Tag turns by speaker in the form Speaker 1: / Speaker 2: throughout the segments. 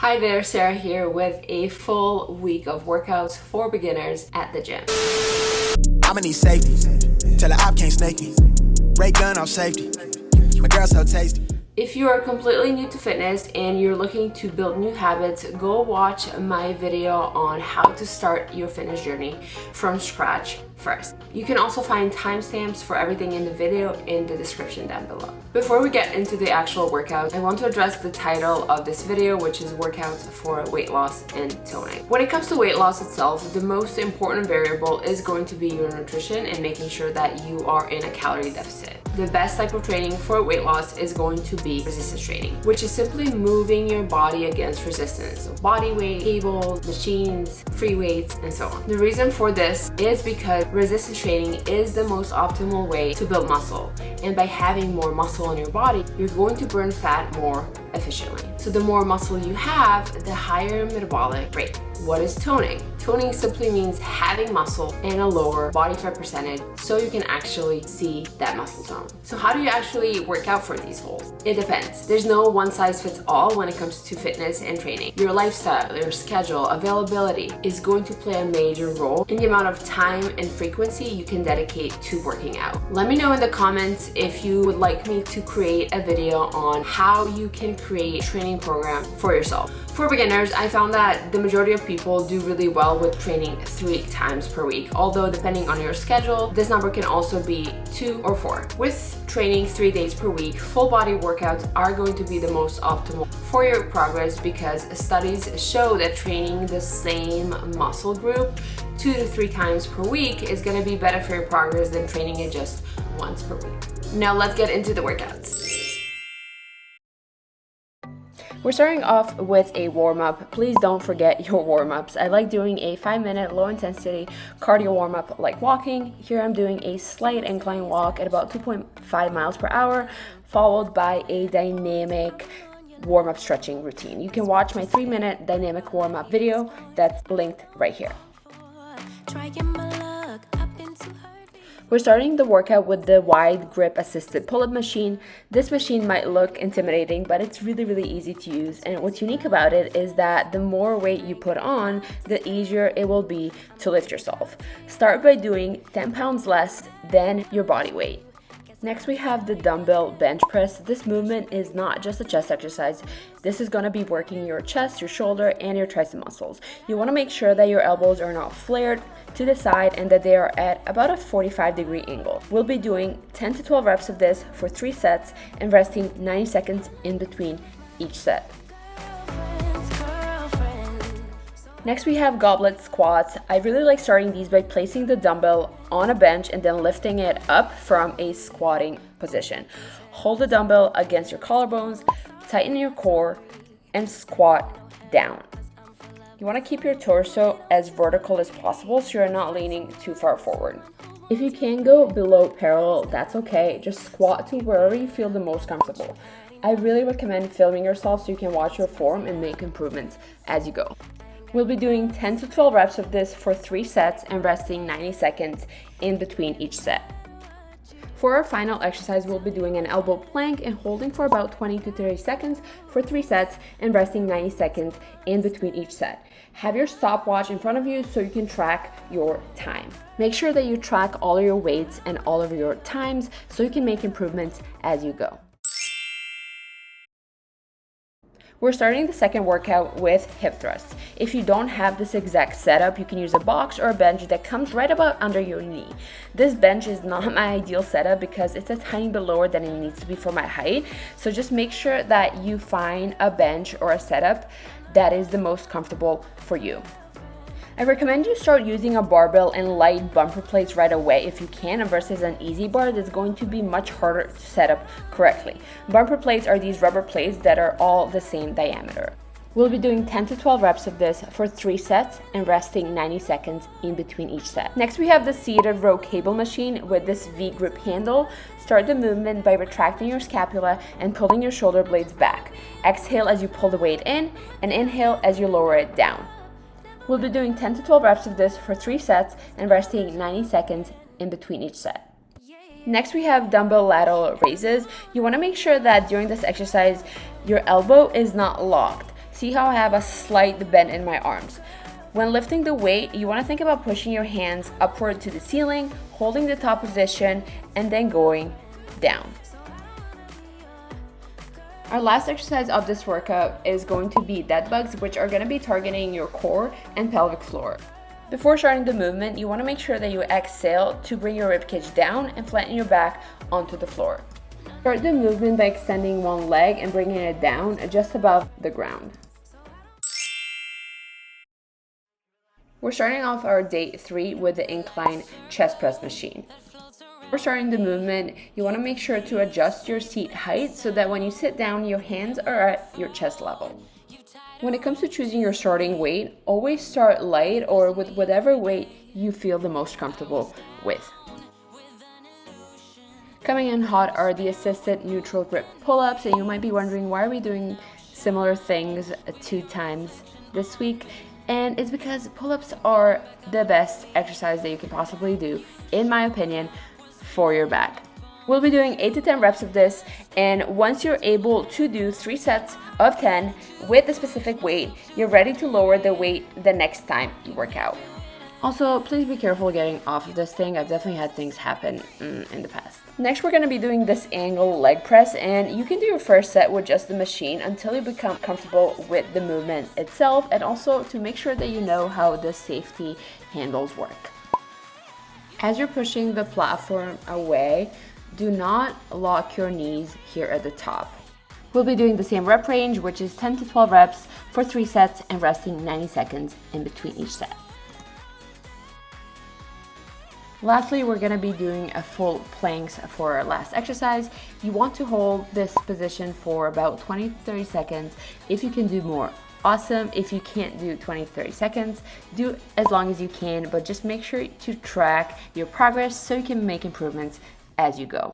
Speaker 1: Hi there, Sarah here with a full week of workouts for beginners at the gym.
Speaker 2: I'ma need safety. Tell the op can't snake me. Ray gun off safety. My girl so tasty.
Speaker 1: If you are completely new to fitness and you're looking to build new habits, go watch my video on how to start your fitness journey from scratch first. You can also find timestamps for everything in the video in the description down below. Before we get into the actual workout, I want to address the title of this video, which is workouts for weight loss and toning. When it comes to weight loss itself, the most important variable is going to be your nutrition and making sure that you are in a calorie deficit. The best type of training for weight loss is going to be resistance training, which is simply moving your body against resistance. So body weight, cables, machines, free weights, and so on. The reason for this is because resistance training is the most optimal way to build muscle. And by having more muscle in your body, you're going to burn fat more efficiently. So the more muscle you have, the higher metabolic rate. What is toning? Toning simply means having muscle and a lower body fat percentage so you can actually see that muscle tone. So how do you actually work out for these goals? It depends. There's no one size fits all when it comes to fitness and training. Your lifestyle, your schedule, availability is going to play a major role in the amount of time and frequency you can dedicate to working out. Let me know in the comments if you would like me to create a video on how you can create a training program for yourself. For beginners, I found that the majority of people do really well with training 3 times per week, although depending on your schedule, this number can also be 2 or 4. With training 3 days per week, full body workouts are going to be the most optimal for your progress because studies show that training the same muscle group 2 to 3 times per week is going to be better for your progress than training it just once per week. Now let's get into the workouts. We're starting off with a warm-up. Please don't forget your warm-ups. I like doing a 5-minute low-intensity cardio warm-up like walking. Here I'm doing a slight incline walk at about 2.5 miles per hour, followed by a dynamic warm-up stretching routine. You can watch my 3-minute dynamic warm-up video that's linked right here. We're starting the workout with the wide grip assisted pull-up machine. This machine might look intimidating, but it's really easy to use. And what's unique about it is that the more weight you put on, the easier it will be to lift yourself. Start by doing 10 pounds less than your body weight. Next, we have the dumbbell bench press. This movement is not just a chest exercise. This is going to be working your chest, your shoulder, and your tricep muscles. You want to make sure that your elbows are not flared to the side and that they are at about a 45-degree angle. We'll be doing 10 to 12 reps of this for 3 sets and resting 90 seconds in between each set. Next, we have goblet squats. I really like starting these by placing the dumbbell on a bench and then lifting it up from a squatting position. Hold the dumbbell against your collarbones, tighten your core, and squat down. You want to keep your torso as vertical as possible so you're not leaning too far forward. If you can go below parallel, that's okay. Just squat to wherever you feel the most comfortable. I really recommend filming yourself so you can watch your form and make improvements as you go. We'll be doing 10 to 12 reps of this for 3 sets and resting 90 seconds in between each set. For our final exercise, we'll be doing an elbow plank and holding for about 20 to 30 seconds for 3 sets and resting 90 seconds in between each set. Have your stopwatch in front of you so you can track your time. Make sure that you track all of your weights and all of your times so you can make improvements as you go. We're starting the second workout with hip thrusts. If you don't have this exact setup, you can use a box or a bench that comes right about under your knee. This bench is not my ideal setup because it's a tiny bit lower than it needs to be for my height. So just make sure that you find a bench or a setup that is the most comfortable for you. I recommend you start using a barbell and light bumper plates right away if you can versus an easy bar that's going to be much harder to set up correctly. Bumper plates are these rubber plates that are all the same diameter. We'll be doing 10 to 12 reps of this for 3 sets and resting 90 seconds in between each set. Next, we have the seated row cable machine with this V-grip handle. Start the movement by retracting your scapula and pulling your shoulder blades back. Exhale as you pull the weight in and inhale as you lower it down. We'll be doing 10 to 12 reps of this for 3 sets and resting 90 seconds in between each set. Next, we have dumbbell lateral raises. You want to make sure that during this exercise, your elbow is not locked. See how I have a slight bend in my arms. When lifting the weight, you want to think about pushing your hands upward to the ceiling, holding the top position, and then going down. Our last exercise of this workout is going to be dead bugs, which are going to be targeting your core and pelvic floor. Before starting the movement, you want to make sure that you exhale to bring your ribcage down and flatten your back onto the floor. Start the movement by extending one leg and bringing it down just above the ground. We're starting off our day 3 with the incline chest press machine. Before starting the movement, you want to make sure to adjust your seat height so that when you sit down, your hands are at your chest level. When it comes to choosing your starting weight, always start light or with whatever weight you feel the most comfortable with. Coming in hot are the assisted neutral grip pull-ups, and you might be wondering, why are we doing similar things 2 times this week? And it's because pull-ups are the best exercise that you can possibly do, in my opinion, for your back. We'll be doing 8 to 10 reps of this, and once you're able to do 3 sets of 10 with a specific weight, you're ready to lower the weight the next time you work out. Also, please be careful getting off of this thing. I've definitely had things happen in the past. Next, we're going to be doing this angle leg press, and you can do your first set with just the machine until you become comfortable with the movement itself, and also to make sure that you know how the safety handles work. As you're pushing the platform away, do not lock your knees here at the top. We'll be doing the same rep range, which is 10 to 12 reps for 3 sets and resting 90 seconds in between each set. Lastly, we're going to be doing a full planks for our last exercise. You want to hold this position for about 20 to 30 seconds. If you can do more, awesome. If you can't do 20 to 30 seconds, do as long as you can, but just make sure to track your progress so you can make improvements as you go.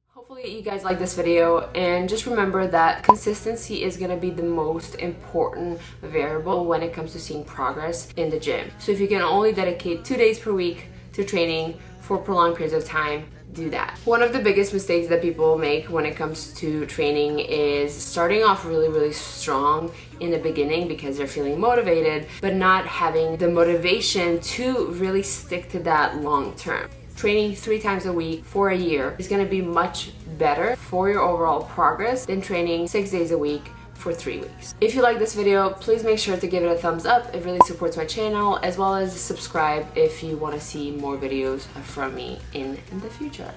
Speaker 1: Hopefully you guys like this video, and just remember that consistency is going to be the most important variable when it comes to seeing progress in the gym. So if you can only dedicate 2 days per week to training for prolonged periods of time, do that. One of the biggest mistakes that people make when it comes to training is starting off really strong in the beginning because they're feeling motivated, but not having the motivation to really stick to that long term. Training 3 times a week for a year is going to be much better for your overall progress than training 6 days a week for 3 weeks. If you like this video, please make sure to give it a thumbs up. It really supports my channel, as well as subscribe if you want to see more videos from me in the future.